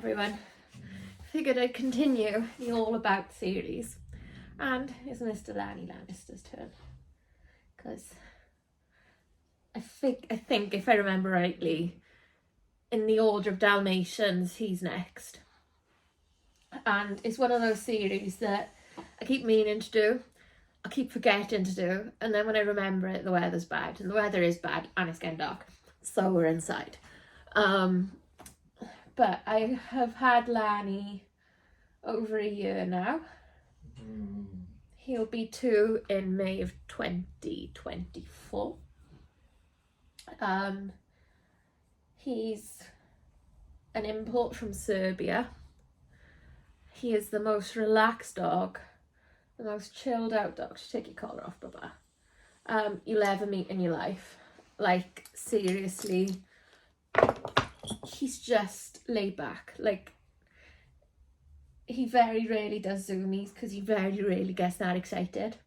everyone. Figured I'd continue the All About series, and it's Mr. Lanny Lannister's turn, because I think if I remember rightly, in the order of Dalmatians, he's next. And it's one of those series that I keep meaning to do, I keep forgetting to do, and then when I remember it, the weather's bad, and the weather is bad, and it's getting dark, so we're inside. But I have had Lanny over a year now. He'll be 2 in May of 2024. He's an import from Serbia. He is the most relaxed dog, the most chilled out dog. Just take your collar off, Baba. You'll ever meet in your life. Like, seriously, he's just laid back. Like, he very rarely does zoomies because he very rarely gets that excited.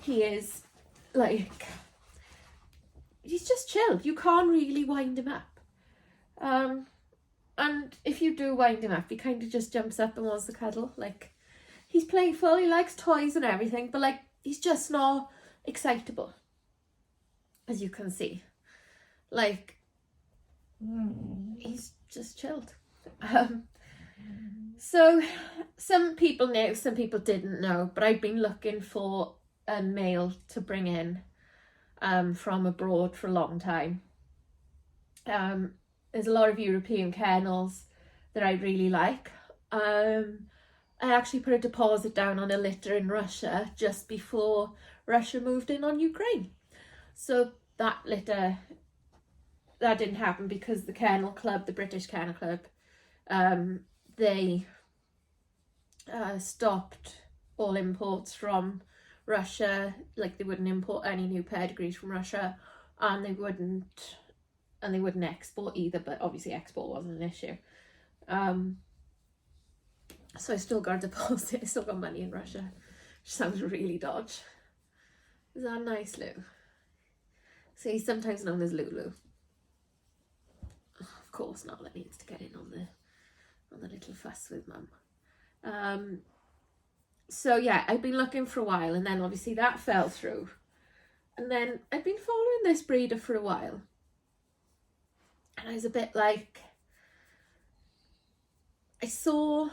He is like, he's just chilled. You can't really wind him up. And if you do wind him up, he kind of just jumps up and wants to cuddle. Like, he's playful, he likes toys and everything, but like, he's just not excitable, as you can see. Like, he's just chilled. So some people knew, some people didn't know, but I've been looking for a male to bring in from abroad for a long time. There's a lot of European kennels that I really like. I actually put a deposit down on a litter in Russia just before Russia moved in on Ukraine. So that litter, that didn't happen because the kennel club, the British Kennel Club, they stopped all imports from Russia. Like, they wouldn't import any new pedigrees from Russia, and they wouldn't export either, but obviously export wasn't an issue. So I still got a deposit, I still got money in Russia, which sounds really dodge. Is that nice, Lou? So he's sometimes known as Lulu. Of course, Nala needs to get in on the little fuss with mum. So yeah, I've been looking for a while, and then obviously that fell through. And then I've been following this breeder for a while. And I was a bit like, I saw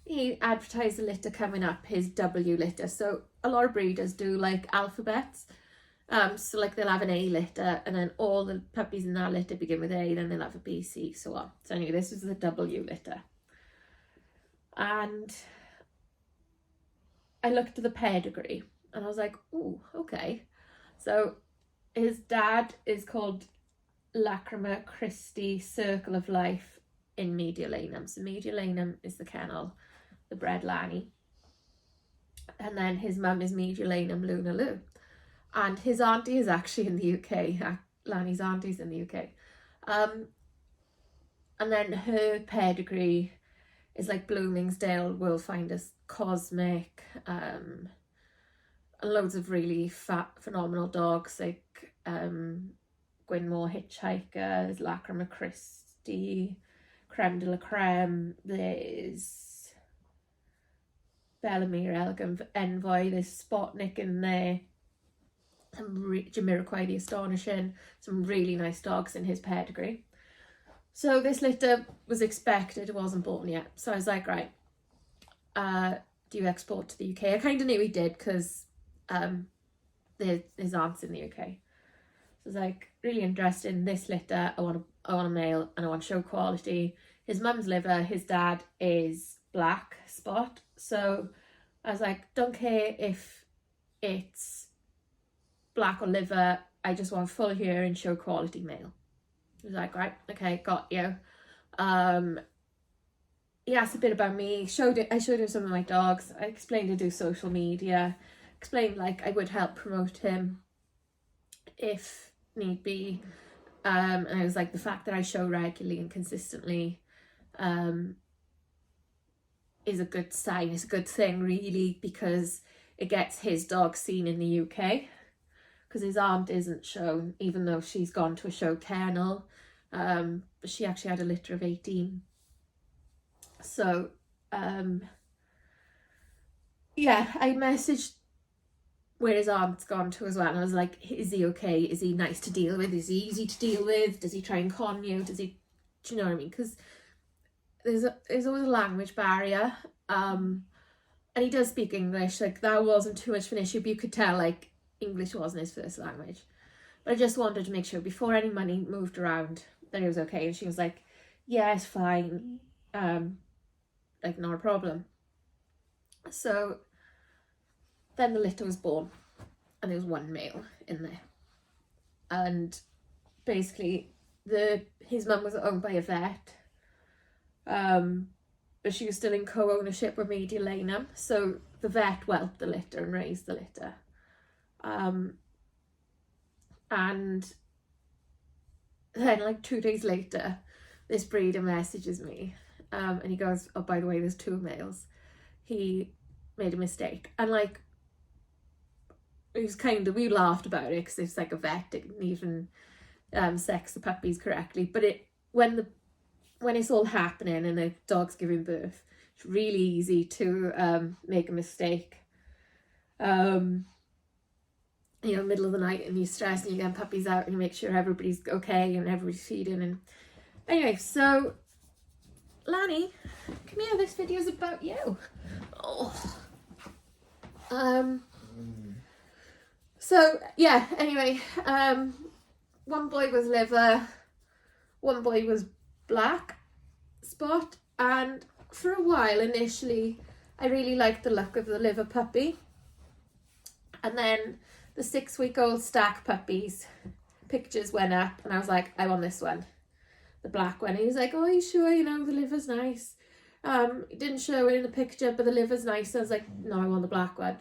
he advertised a litter coming up, his W litter. So a lot of breeders do like alphabets. So like they'll have an A litter, and then all the puppies in that litter begin with A, then they'll have a B, C, so on. So anyway, this is the W litter. And I looked at the pedigree and I was like, oh, okay. So his dad is called Lacrima Christi Circle of Life in Mediolanum. So Mediolanum is the kennel that bred Lanny. And then his mum is Mediolanum Luna Lou. And his auntie is actually in the UK. Lanny's auntie's in the UK. And then her pedigree is like Bloomingdale, World Finders, Cosmic, and loads of really fat, phenomenal dogs like Gwynmore Hitchhiker, Lacrima Christi, Creme de la Creme, there's Bellamere Elegant Envoy, there's Spotnik in there, Jamiroquai the Astonishing, some really nice dogs in his pedigree. So this litter was expected, it wasn't bought yet. So I was like, right, do you export to the UK? I kind of knew he did because his aunt's in the UK. So I was like, really interested in this litter. I want a male, and I want show quality. His mum's liver, his dad is black spot. So I was like, don't care if it's black or liver, I just want full hair and show quality male. He was like, right, okay, got you. He asked a bit about me. I showed him some of my dogs. I explained to do social media. Explained like I would help promote him if need be. And I was like, the fact that I show regularly and consistently is a good sign. It's a good thing, really, because it gets his dog seen in the UK. Because his aunt isn't shown, even though she's gone to a show kennel. But she actually had a litter of 18 So, yeah, I messaged where his aunt's gone to as well, and I was like, is he okay? Is he nice to deal with? Is he easy to deal with? Does he try and con you? Does he, do you know what I mean? Because there's always a language barrier, and he does speak English. Like, that wasn't too much of an issue, but you could tell like English wasn't his first language. But I just wanted to make sure before any money moved around that it was okay. And she was like, yeah, it's fine, like, not a problem. So then the litter was born, and there was one male in there, and basically his mum was owned by a vet, but she was still in co-ownership with Mediolanum, so the vet whelped the litter and raised the litter. And then like 2 days later, this breeder messages me, and he goes, oh, by the way, there's 2 males. He made a mistake. And like, it was kind of, we laughed about it because it's like a vet didn't even sex the puppies correctly. But when it's all happening and the dog's giving birth, it's really easy to make a mistake. You know, middle of the night, and you stress and you get puppies out and you make sure everybody's okay and everybody's feeding. And anyway, so Lanny, come here, this video's about you. Oh. So yeah, anyway, one boy was liver, one boy was black spot, and for a while initially I really liked the look of the liver puppy, and then the 6-week-old stack puppies pictures went up and I was like, I want this one, the black one. And he was like, oh, are you sure, you know, the liver's nice? He didn't show it in the picture, but the liver's nice. I was like, no, I want the black one.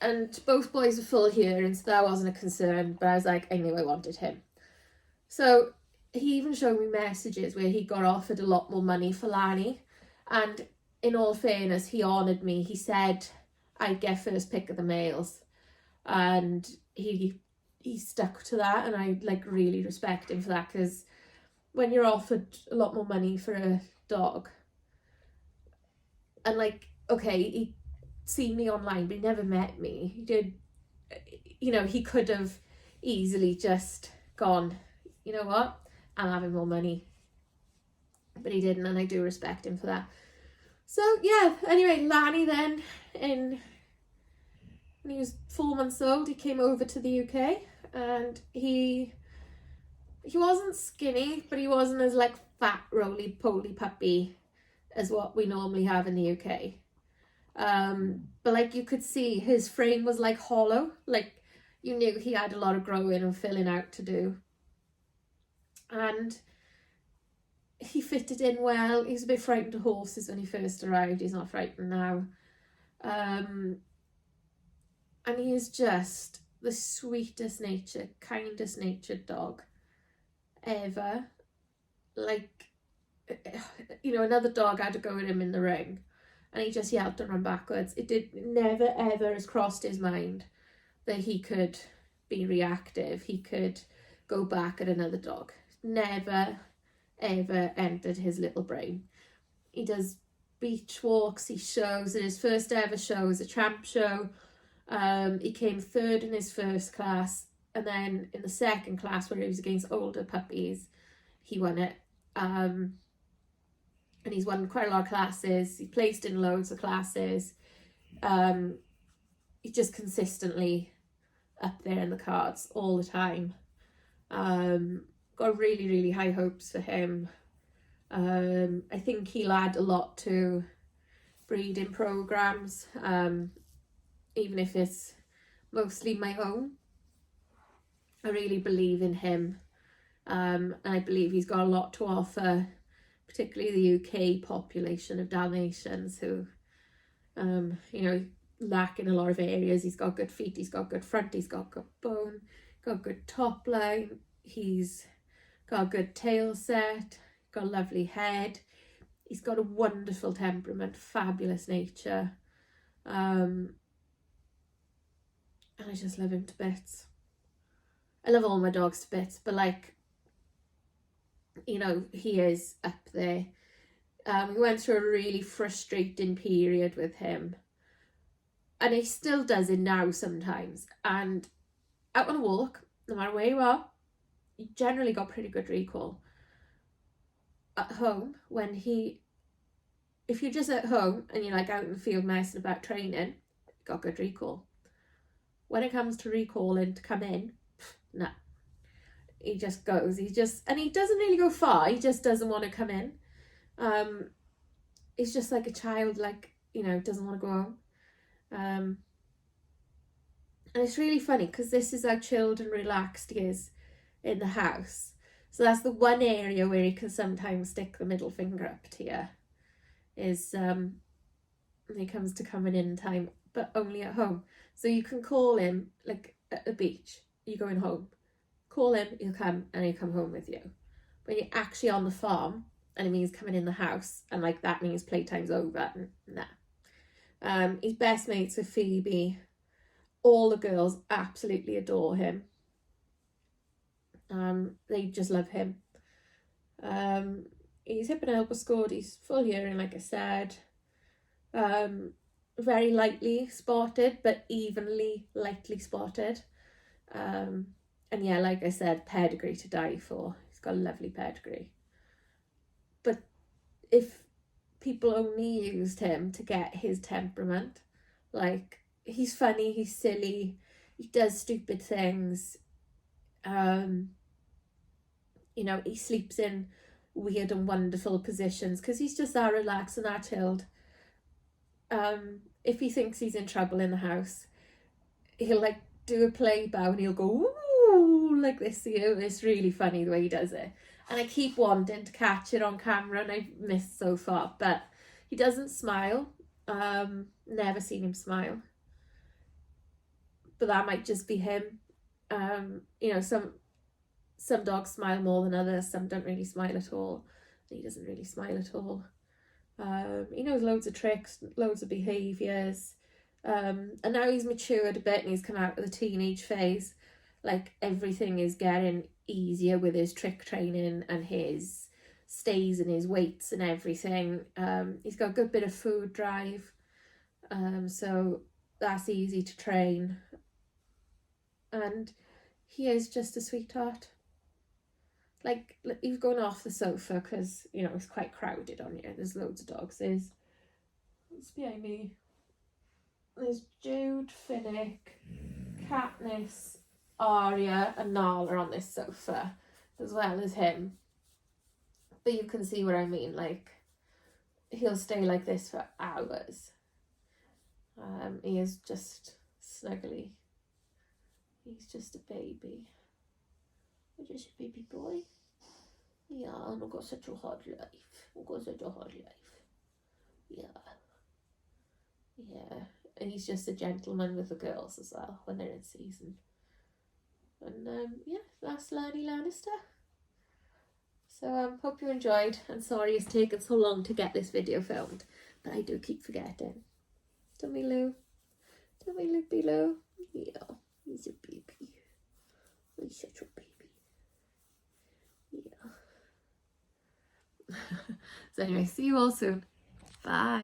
And both boys were full here, and so that wasn't a concern, but I was like, I knew I wanted him. So he even showed me messages where he got offered a lot more money for Lanny, and in all fairness, he honoured me. He said I'd get first pick of the males, and he stuck to that, and I like really respect him for that, because when you're offered a lot more money for a dog, and like, okay, he seen me online but he never met me, he did, you know, he could have easily just gone, you know what, I'm having more money, but he didn't, and I do respect him for that. So yeah, anyway, Lanny then, when he was 4 months old, he came over to the UK, and he wasn't skinny, but he wasn't as like fat, roly-poly puppy as what we normally have in the UK. But like, you could see his frame was like hollow, like you knew he had a lot of growing and filling out to do. And he fitted in well. He was a bit frightened of horses when he first arrived. He's not frightened now. And he is just the sweetest natured, kindest natured dog ever. Like, you know, another dog had to go with him in the ring, and he just yelped and ran backwards. It never ever has crossed his mind that he could be reactive. He could go back at another dog. Never ever entered his little brain. He does beach walks, he shows, and his first ever show was a tramp show. He came 3rd in his first class, and then in the second class, where he was against older puppies, he won it. And he's won quite a lot of classes. He placed in loads of classes. He's just consistently up there in the cards all the time. Got really, really high hopes for him. I think he'll add a lot to breeding programs, even if it's mostly my own. I really believe in him, and I believe he's got a lot to offer, particularly the UK population of Dalmatians who, you know, lack in a lot of areas. He's got good feet, he's got good front, he's got good bone, got good top line, he's got a good tail set, got a lovely head, he's got a wonderful temperament, fabulous nature, and I just love him to bits. I love all my dogs to bits, but like, you know, he is up there. We went through a really frustrating period with him, and he still does it now sometimes. And out on a walk, no matter where you are, you generally got pretty good recall. At home, if you're just at home and you're like out in the field messing about training, got good recall. When it comes to recalling to come in, no. He just goes, and he doesn't really go far, he just doesn't want to come in. He's just like a child, like, doesn't want to go home. And it's really funny because this is how chilled and relaxed he is in the house. So that's the one area where he can sometimes stick the middle finger up to you, is when he comes to coming in time, but only at home. So you can call him, like at the beach, you're going home, call him, he'll come, and he'll come home with you. When you're actually on the farm and it means coming in the house, and like that means playtime's over, nah. He's best mates with Phoebe. All the girls absolutely adore him. They just love him. He's hip and elbow scored, he's full hearing, like I said. Very lightly spotted, but evenly lightly spotted. And yeah, like I said, pedigree to die for. He's got a lovely pedigree. But if people only used him to get his temperament, like, he's funny, he's silly, he does stupid things, he sleeps in weird and wonderful positions because he's just that relaxed and that chilled. If he thinks he's in trouble in the house, he'll like do a play bow and he'll go ooh like this. It's really funny the way he does it, and I keep wanting to catch it on camera and I've missed so far. But he doesn't smile. Never seen him smile, but that might just be him. Some dogs smile more than others, some don't really smile at all. He doesn't really smile at all. He knows loads of tricks, loads of behaviours, and now he's matured a bit and he's come out of the teenage phase. Like, everything is getting easier with his trick training and his stays and his weights and everything. He's got a good bit of food drive, so that's easy to train, and he is just a sweetheart. Like, he's going off the sofa because, it's quite crowded on here. There's loads of dogs. What's behind me? There's Jude, Finnick, Katniss, Arya and Nala on this sofa, as well as him. But you can see what I mean, like, he'll stay like this for hours. He is just snuggly. He's just a baby. You're just a baby boy. Yeah, and I've got such a hard life. Yeah. And he's just a gentleman with the girls as well when they're in season. And that's Lanny Lannister. So hope you enjoyed, and sorry it's taken so long to get this video filmed, but I do keep forgetting. Don't we, Lou? Lou? Yeah, he's a baby. He's such a baby. Yeah. So anyway, see you all soon. Bye.